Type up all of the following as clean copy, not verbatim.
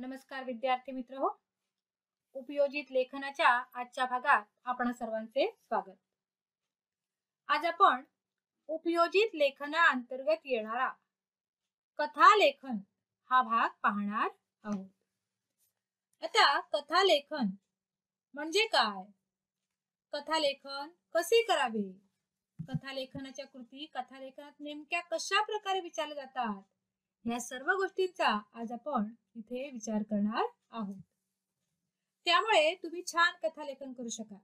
नमस्कार विद्यार्थी मित्र हो. उपयोजित लेखनाच्या आजच्या भागात आपण सर्वांचे स्वागत. आज आपण उपयोजित लेखना अंतर्गत येणारा कथा लेखन हा भाग पाहणार आहोत. आता कथा लेखन म्हणजे काय, कथा लेखन कसे करावे, कथा लेखनाच्या कृती कथा लेखनात नेमक्या कशा प्रकारे विचारल्या जातात, या सर्व गोष्टींचा आज आपण इथे विचार करणार आहोत. त्यामुळे तुम्ही छान कथा लेखन करू शकाल.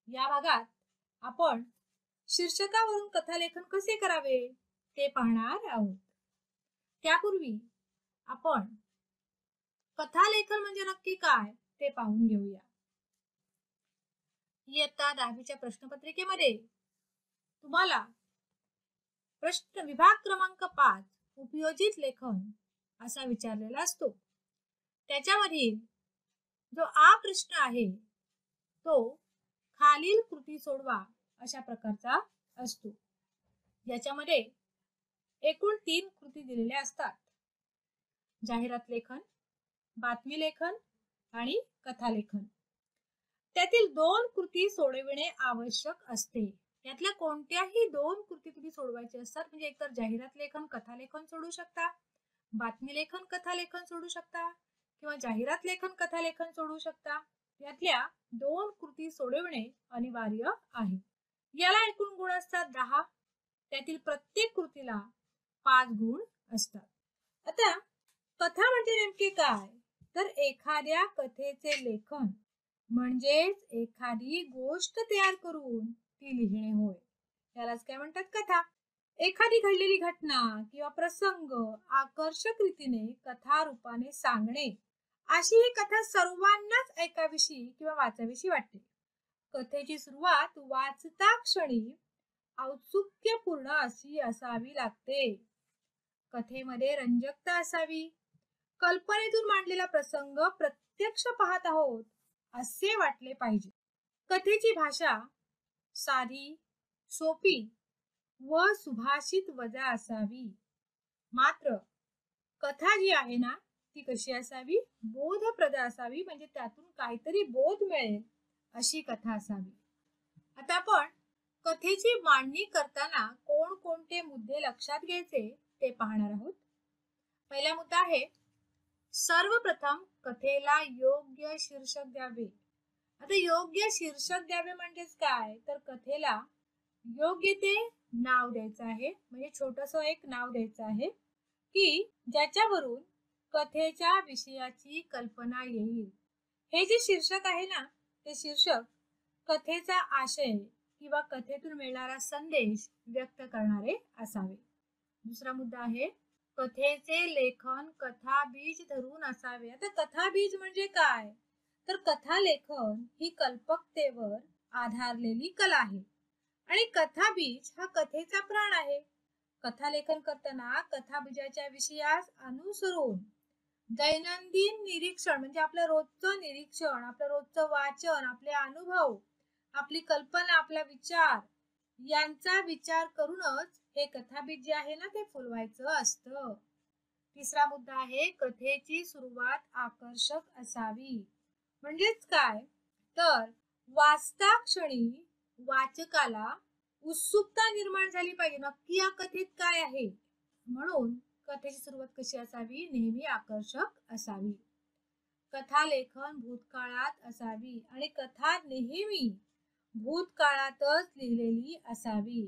या भागात आपण शीर्षकावरून कथा लेखन कसे करावे ते पाहणार आहोत. त्यापूर्वी आपण कथा लेखन म्हणजे नक्की काय ते पाहून घेऊया. इयत्ता 10वीच्या प्रश्नपत्रिकेमध्ये तुम्हाला प्रश्न विभाग क्रमांक 5 उपयोजित लेखन असा विचारलेला असतो. त्याच्यामधील जो आ प्रश्न आहे तो खालील कृती सोडवा अशा प्रकारचा असतो. याच्यामध्ये एकूण 3 कृती दिलेल्या असतात. जाहिरात लेखन, बातमी लेखन आणि कथा लेखन. त्यातील 2 कृती सोडविणे आवश्यक असते. यातल्या कोणत्याही 2 कृती तुम्ही सोडवायचे असतात. म्हणजे एकतर जाहिरात लेखन कथा लेखन सोडू शकता, बातमी लेखन कथा लेखन सोडू शकता किंवा जाहिरात लेखन कथा लेखन सोडू शकता. यातल्या 2 कृती सोडविणे अनिवार्य आहे. याला एकूण गुण असतात 10. त्यातील प्रत्येक कृतीला 5 गुण असतात. आता कथा म्हणजे नेमके काय, तर एखाद्या कथेचे लेखन म्हणजेच एखादी गोष्ट तयार करून ती लिहिणे होय. यालाच काय म्हणतात, कथा. एखादी घडलेली घटना किंवा प्रसंग आकर्षक रीतीने कथा रूपाने सांगणे, अशी ही कथा सर्वांनाच ऐकावीशी किंवा वाचावीशी वाटते. कथेची सुरुवात वाचता क्षणी औत्सुक्यपूर्ण अशी असावी लागते. कथेमध्ये रंजकता असावी. कल्पनेतून मांडलेला प्रसंग प्रत्यक्ष पाहत आहोत असे वाटले पाहिजे. कथेची भाषा साधी, सोपी व सुभाषित वजा असावी. मात्र कथा जी आहे ना ती कशी असावी, बोधप्रद असावी. म्हणजे त्यातून काहीतरी बोध मिळेल अशी कथा असावी. आता आपण कथेची मांडणी करताना कोणकोणते मुद्दे लक्षात घ्यायचे ते पाहणार आहोत. पहिला मुद्दा आहे, सर्वप्रथम कथेला योग्य शीर्षक द्यावे. आता योग्य शीर्षक द्यावे म्हणजेच काय, तर कथेला योग्य ते नाव द्यायचं आहे. म्हणजे छोटस एक नाव द्यायचं आहे की ज्याच्यावरून कथेच्या विषयाची कल्पना येईल. हे जे शीर्षक आहे ना ते शीर्षक कथेचा आशय किंवा कथेतून मिळणारा संदेश व्यक्त करणारे असावे. दुसरा मुद्दा आहे, कथेचे लेखन कथा बीज धरून असावे. आता कथा बीज म्हणजे काय, तर कथा लेखन ही कल्पकतेवर आधारलेली कला आहे आणि कथा बीज हा कथेचा प्राण आहे. कथा लेखन करताना कथा बीजाच्या विषयास अनुसरून दैनंदिन निरीक्षण म्हणजे आपलं रोजचं निरीक्षण, आपलं रोजचं वाचन, आपले अनुभव, आपली कल्पना, आपला विचार यांचा विचार करूनच हे कथाबीज जे आहे ना ते फुलवायचं असतं. तिसरा मुद्दा आहे, कथेची सुरुवात आकर्षक असावी. म्हणजेच काय, तर वाचता क्षणी वाचकाला उत्सुकता निर्माण झाली पाहिजे, नक्की या कथेत काय आहे. म्हणून कथेची सुरुवात कशी असावी, नेहमी आकर्षक असावी. कथा लेखन भूतकाळात असावी आणि कथा नेहमी भूतकाळातच लिहिलेली असावी.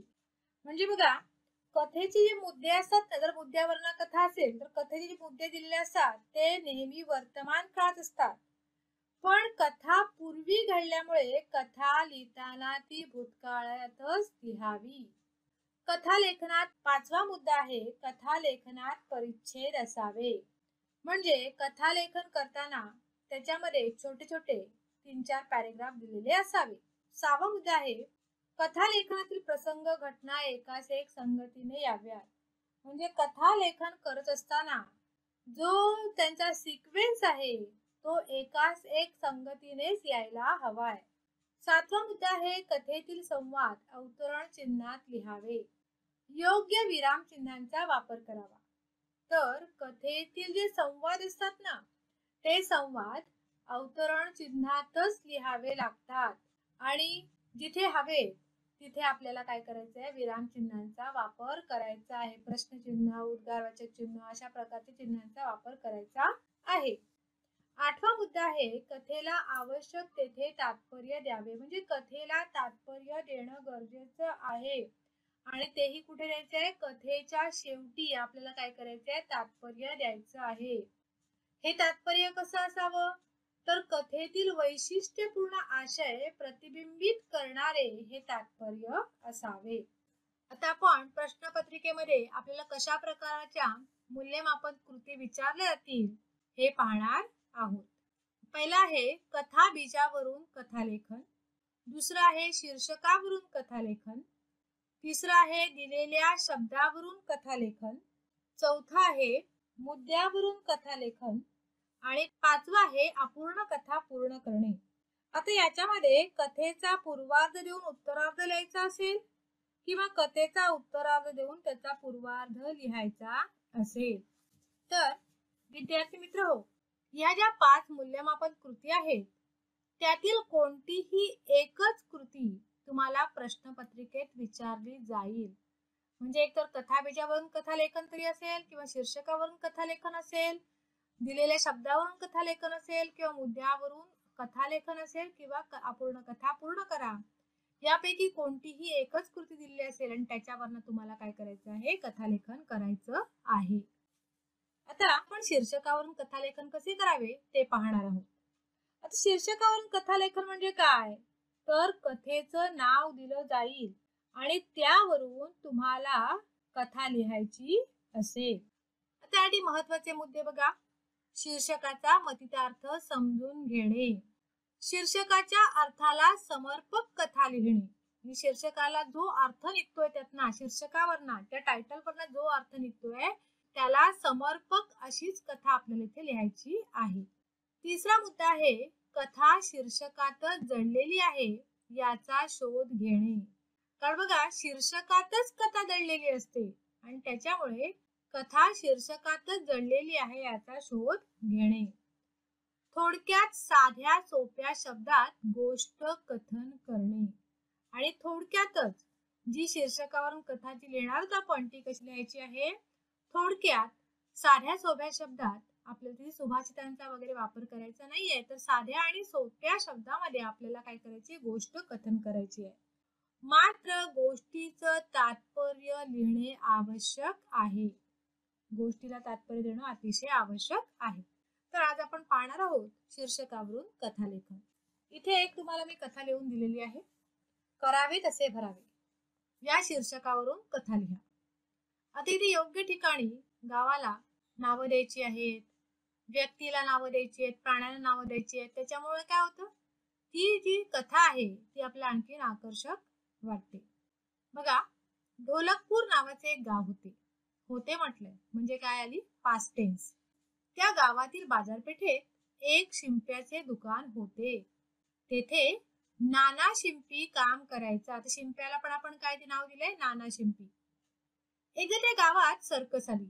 म्हणजे बघा, कथेचे जे मुद्दे असतात ना, जर मुद्द्यावरनं कथा असेल तर कथेचे जे मुद्दे दिलेले असतात ते नेहमी वर्तमान काळात असतात. पण कथा पूर्वी घडल्यामुळे कथा लिहिताना ती भूतकाळातच लिहावी. कथा लेखनात 5वा मुद्दा आहे, कथा लेखनात परिच्छेद असावे. म्हणजे कथा लेखन करताना त्याच्यामध्ये छोटे छोटे 3-4 पॅरेग्राफ दिलेले असावे. 6वा मुद्दा आहे, कथा लेखनातील प्रसंग घटना एकास एक संगतीने याव्यात. म्हणजे कथा लेखन करत असताना जो त्यांचा सिक्वेन्स आहे तो एकास एक संगतीनेच यायला हवाय. 7वा मुद्दा आहे, कथेतील संवाद अवतरण चिन्हात लिहावे. योग्य विराम चिन्हांचा वापर करावा. तर कथेतील जे संवाद असतात ना, ते संवाद अवतरण चिन्हातच लिहावे लागतात आणि जिथे हवे तिथे आपल्याला काय करायचं आहे, विराम चिन्हांचा वापर करायचा आहे. प्रश्नचिन्ह, उद्गारवाचक चिन्ह अशा प्रकारच्या चिन्हांचा वापर करायचा आहे. 8वा मुद्दा आहे, कथेला आवश्यक तेथे तात्पर्य द्यावे. म्हणजे कथेला तात्पर्य देणं गरजेचं आहे आणि तेही कुठे द्यायचं आहे, कथेच्या शेवटी आपल्याला काय करायचं आहे, तात्पर्य द्यायचं आहे. हे तात्पर्य कसं असावं, तर कथेतील वैशिष्ट्यपूर्ण आशय प्रतिबिंबित करणारे हे तात्पर्य असावे. आता आपण प्रश्नपत्रिकेमध्ये आपल्याला कशा प्रकारच्या मूल्यमापन कृती विचारल्या जातील हे पाहणार आहोत. पहिला आहे कथा बीजावरून कथालेखन, दुसरा आहे शीर्षकावरून कथालेखन, तिसरा आहे दिलेल्या शब्दावरून कथालेखन, चौथा आहे मुद्द्यावरून कथालेखन आणि 5वा आहे अपूर्ण कथा पूर्ण करणे. आता याच्यामध्ये कथेचा पूर्वार्ध देऊन उत्तरार्ध लिहायचा असेल किंवा कथेचा उत्तरार्ध देऊन त्याचा पूर्वार्ध लिहायचा असेल तर विद्यार्थी मित्र हो, या ज्या 5 मूल्यमापन कृती आहेत त्यातील कोणतीही एकच कृती तुम्हाला प्रश्नपत्रिकेत विचारली जाईल. म्हणजे एकतर कथाबीजावरून कथालेखन तरी असेल किंवा शीर्षकावरून कथालेखन असेल, दिलेल्या शब्दावरून कथालेखन असेल किंवा मुद्द्यावरून कथालेखन असेल किंवा अपूर्ण कथा पूर्ण करा, यापैकी कोणतीही एकच कृती दिलेली असेल आणि त्याच्यावरनं तुम्हाला काय करायचं आहे, कथालेखन करायचं आहे. आता आपण शीर्षकावरून कथालेखन कसे करावे ते पाहणार आहोत. आता शीर्षकावरून कथालेखन म्हणजे काय, तर कथेचं नाव दिलं जाईल आणि त्यावरून तुम्हाला कथा लिहायची असेल. त्यासाठी महत्वाचे मुद्दे बघा. शीर्षकाचा मतितार्थ समजून घेणे, शीर्षकाच्या अर्थाला समर्पक कथा लिहिणे. शीर्षकाला जो अर्थ निघतोय त्यातना, शीर्षकावरना त्या टायटलवरना जो अर्थ निघतोय त्याला समर्पक अशीच कथा आपल्याला इथे लिहायची आहे. तिसरा मुद्दा आहे कथा शीर्षकातच जडलेली आहे याचा शोध घेणे. कारण बघा शीर्षकातच कथा दडलेली असते आणि त्याच्यामुळे कथा शीर्षकातच जडलेली आहे याचा शोध घेणे. थोडक्यात साध्या सोप्या शब्दात गोष्ट कथन करणे आणि थोडक्यातच जी शीर्षकावरून कथा जी लिहिणार आपण ती कशी लिहायची आहे, थोडक्यात साध्या सोप्या शब्दात. आपल्याला तिथे सुभाषितांचा वगैरे वापर करायचा नाहीये, तर साध्या आणि सोप्या शब्दामध्ये आपल्याला काय करायची, गोष्ट कथन करायची आहे. मात्र गोष्टीचं तात्पर्य लिहिणे आवश्यक आहे. गोष्टीला तात्पर्य देणं अतिशय आवश्यक आहे. तर आज आपण पाहणार आहोत शीर्षकावरून कथालेखन. इथे एक तुम्हाला मी कथा लिहून दिलेली आहे, करावे तसे भरावे. या शीर्षकावरून कथा लिहा. आता इथे योग्य ठिकाणी गावाला नावं द्यायची आहेत, व्यक्तीला नावं द्यायची आहेत, प्राण्यांना नावं द्यायची आहेत. त्याच्यामुळे काय होतं, ती जी कथा आहे ती आपल्याला आणखी आकर्षक वाटते. बघा, ढोलकपूर नावाचे एक गाव होते. होते म्हटलंय म्हणजे काय आली, पास्ट टेन्स. त्या गावातील बाजारपेठेत एक शिंप्याचे दुकान होते. तेथे नाना शिंपी काम करायचा. आता शिंप्याला पण आपण काय ते नाव दिलंय, नाना शिंपी. एकदा त्या गावात सर्कस आली.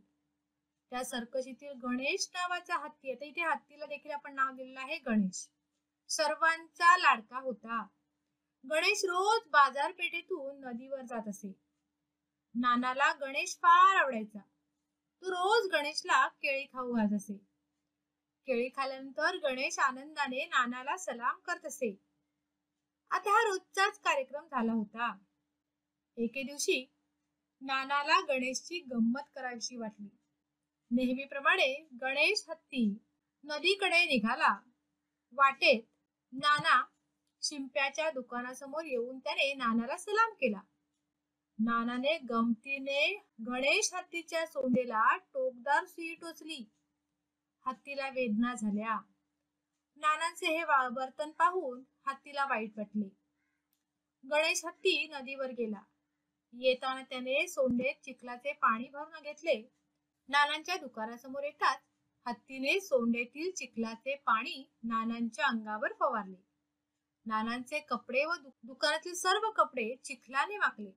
त्या सर्कशीतील गणेश नावाचा हत्ती, आता इथे हत्तीला देखील आपण नाव दिलेलं आहे गणेश, सर्वांचा लाडका होता. गणेश रोज बाजारपेठेतून नदीवर जात असे. नानाला गणेश फार आवडायचा. तो रोज गणेशला केळी खाऊ घालत असे. केळी खाल्ल्यानंतर गणेश आनंदाने नानाला सलाम करत असे. आता हा रोजचाच कार्यक्रम झाला होता. एके दिवशी नानाला गणेशची गंमत करावीशी वाटली. नेहमीप्रमाणे गणेश हत्ती नदीकडे निघाला. वाटेत नाना शिंप्याच्या दुकानासमोर येऊन त्याने नानाला सलाम केला. नानाने गमतीने गणेश हत्तीच्या सोंडेला टोकदार सुई टोचली. हत्तीला वेदना झाल्या. नानांचे हे वर्तन पाहून हत्तीला वाईट वाटले. गणेश हत्ती नदीवर गेला. येताना त्याने सोंडेत चिखलाचे पाणी भरून घेतले. नानांच्या दुकानासमोर येताच हत्तीने सोंडेतील चिखलाचे पाणी नानांच्या अंगावर फवारले. नानांचे कपडे व दुकानातील सर्व कपडे चिखलाने माखले.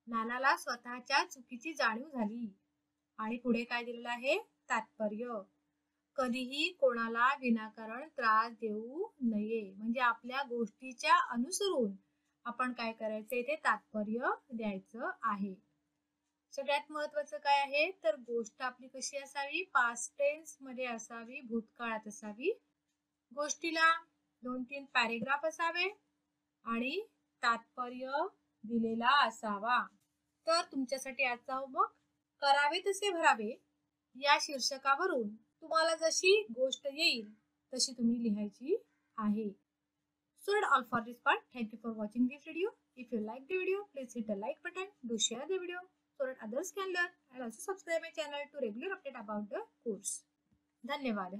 नानाला स्वतःच्या चुकीची जाणीव झाली आणि पुढे काय दिलेलं आहे? तात्पर्य. कधीही कोणाला विनाकारण त्रास देऊ नये. म्हणजे आपल्या गोष्टीच्या अनुसरून आपण काय करायचं? इथे तात्पर्य द्यायचं आहे. सगळ्यात महत्वाचं काय आहे? तर गोष्ट आपली कशी असावी? पास्ट टेन्स मध्ये असावी, भूतकाळात असावी. गोष्टीला 2-3 पॅरेग्राफ असावे आणि तात्पर्य दिलेला असावा. तर तुमच्यासाठी आजचा होमवर्क, करावे तसे भरावे या शीर्षकावरून तुम्हाला जशी गोष्ट येईल तशी तुम्ही लिहायची आहे. So that's all for this part. Thank you for watching this video. If you like the video, please hit the like button. Do share the video so that others can learn, and also subscribe my channel to regular update about the course. धन्यवाद.